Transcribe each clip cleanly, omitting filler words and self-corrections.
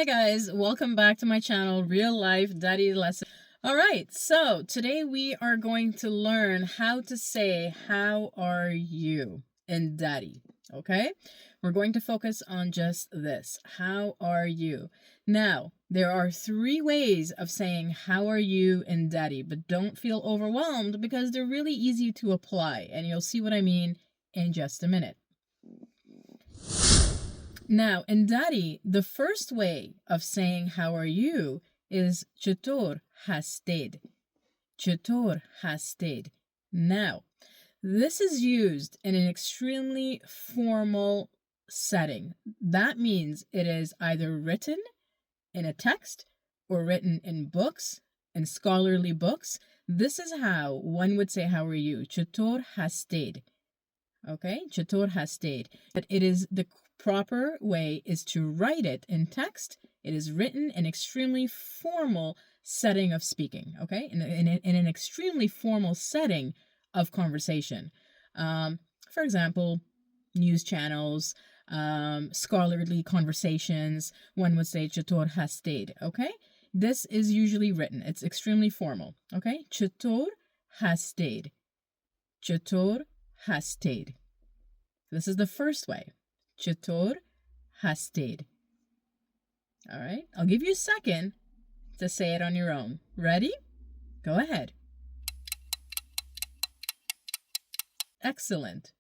Hi guys, welcome back to my channel, Real Life Dari Lesson. Alright, so today we are going to learn how to say how are you in Dari, okay? We're going to focus on just this, how are you? Now, there are 3 ways of saying how are you in Dari, but don't feel overwhelmed because they're really easy to apply, and you'll see what I mean in just a minute. Now, in Dari, the first way of saying how are you is چطور هستید. چطور هستید. Now, this is used in an extremely formal setting. That means it is either written in a text or written in books, in scholarly books. This is how one would say how are you. چطور هستید. Okay, چطور هستید. But it is the proper way is to write it in text. It is written in extremely formal setting of speaking, okay? In an extremely formal setting of conversation. For example, news channels, scholarly conversations, one would say چطور هستید, okay? This is usually written. It's extremely formal, okay? چطور هستید. چطور هستید. This is the first way. چطور هستید. All right, I'll give you a second to say it on your own. Ready? Go ahead. Excellent.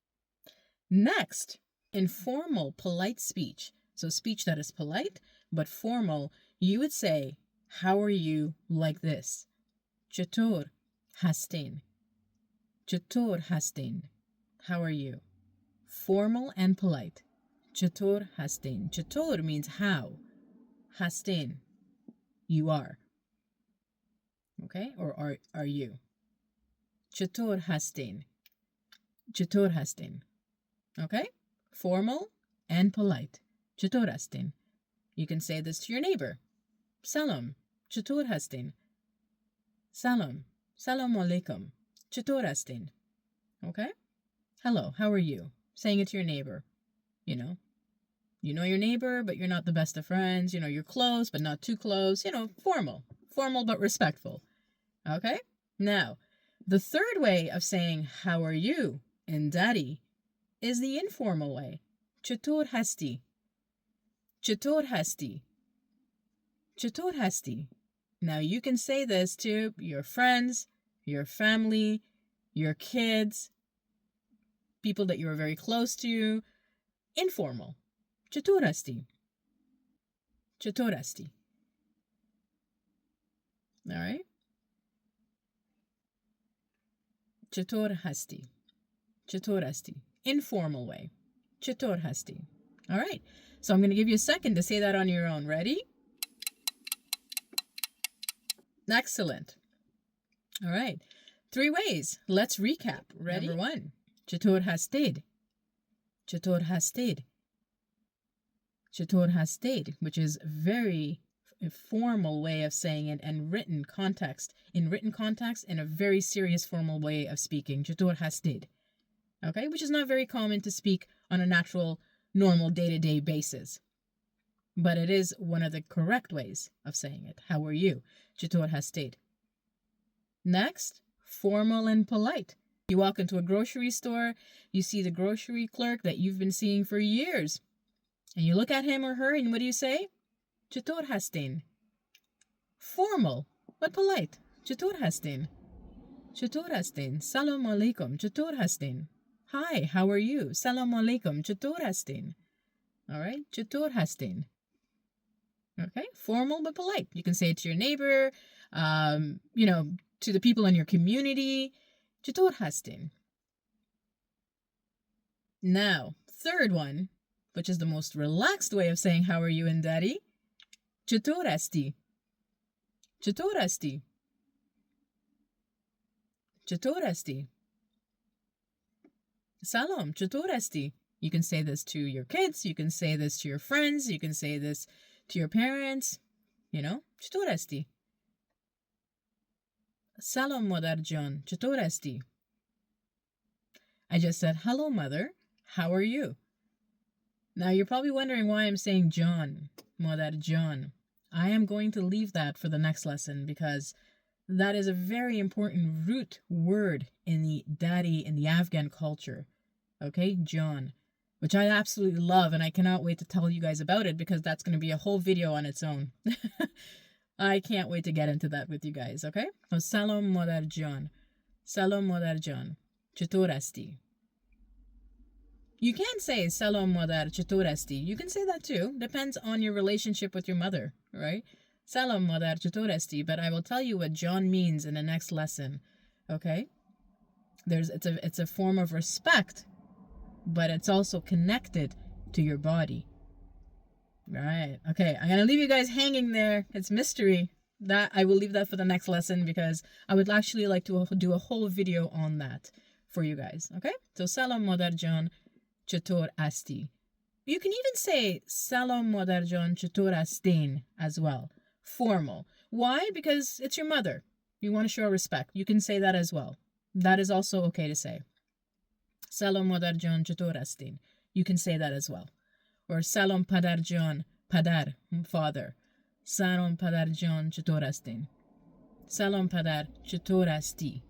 Next, informal, polite speech. So speech that is polite but formal, you would say, how are you, like this. چطور هستین. چطور هستین. How are you? Formal and polite. چطور هستین. چطور means how. هستین, you are. Okay? Or are you? چطور هستین. چطور هستین. Okay? Formal and polite. چطور هستین. You can say this to your neighbor. سلام. چطور هستین. سلام. سلام علیکم. چطور هستین. Okay? Hello, how are you? Saying it to your neighbor. You know your neighbor, but you're not the best of friends. You're close, but not too close. Formal, but respectful. Okay? Now, the third way of saying, how are you, in Dari, is the informal way. چطور هستی. چطور هستی. چطور هستی. Now, you can say this to your friends, your family, your kids, people that you're very close to. Informal. چطور هستی. چطور هستی. All right? چطور هستی. چطور هستی. Informal way. چطور هستی. All right. So I'm going to give you a second to say that on your own. Ready? Excellent. All right. 3 ways. Let's recap. Ready? Number 1. چطور هستید. چطور هستید. چطور هستید, which is very formal way of saying it and written context. In written context, in a very serious formal way of speaking. چطور هستید. Okay, which is not very common to speak on a natural, normal, day-to-day basis. But it is one of the correct ways of saying it. How are you? چطور هستید. Next, formal and polite. You walk into a grocery store, you see the grocery clerk that you've been seeing for years. And you look at him or her, and what do you say? چطور هستین. Formal, but polite. چطور هستین. چطور هستین. سلام علیکم. چطور هستین. Hi, how are you? سلام علیکم. چطور هستین. All right, چطور هستین. Okay, formal but polite. You can say it to your neighbor, to the people in your community. چطور هستین. Now, third one, which is the most relaxed way of saying how are you in Dari. چطور هستی. چطور هستی. چطور هستی. سلام. چطور هستی. You can say this to your kids. You can say this to your friends. You can say this to your parents. چطور هستی. سلام مادر جان. چطور هستی. I just said, hello, mother. How are you? Now, you're probably wondering why I'm saying John. مادر جان. I am going to leave that for the next lesson because that is a very important root word in the Dari, in the Afghan culture. Okay, John, which I absolutely love, and I cannot wait to tell you guys about it because that's going to be a whole video on its own. I can't wait to get into that with you guys, okay? So, Salam Madar John. Salam Madar John. Chatur asti. You can say Salam Madar Chatur asti. You can say that too. Depends on your relationship with your mother, right? Salam Madar Chatur asti. But I will tell you what John means in the next lesson, okay? It's a form of respect, but it's also connected to your body. Right. Okay, I'm going to leave you guys hanging there. It's mystery. That I will leave that for the next lesson because I would actually like to do a whole video on that for you guys. Okay? So, Salam Madar Jan Chatur Asti. You can even say Salam Madar Jan Chatur Astin as well. Formal. Why? Because it's your mother. You want to show respect. You can say that as well. That is also okay to say. Salam Madar Jan Chatur Astin. You can say that as well. Or Salam Padar Jan, Padar, father. Salam Padar Jan Chatur Astin. Salam Padar Chatur Asti.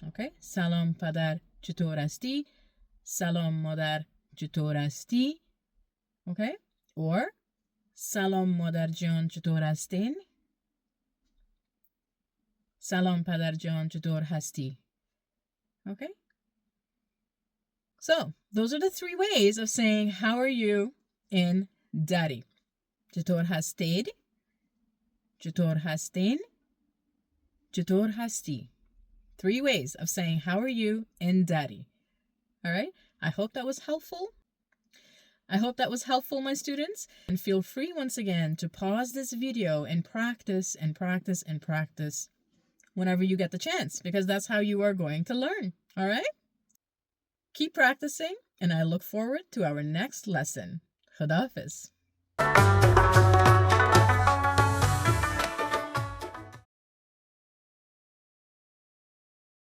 Okay? Salam Padar Chatur Asti. Salam Madar Chatur Asti. Okay? Or Salam Madar Jan Chatur Astin. Salam Padar Jan Chatur Hasti. Okay? So, those are the 3 ways of saying, how are you in Dari? Chatur Hastid, Chatur Hastin, Chatur Hasti. 3 ways of saying, how are you in Dari? All right? I hope that was helpful. I hope that was helpful, my students. And feel free once again to pause this video and practice and practice and practice whenever you get the chance, because that's how you are going to learn. All right? Keep practicing, and I look forward to our next lesson. Khadafis.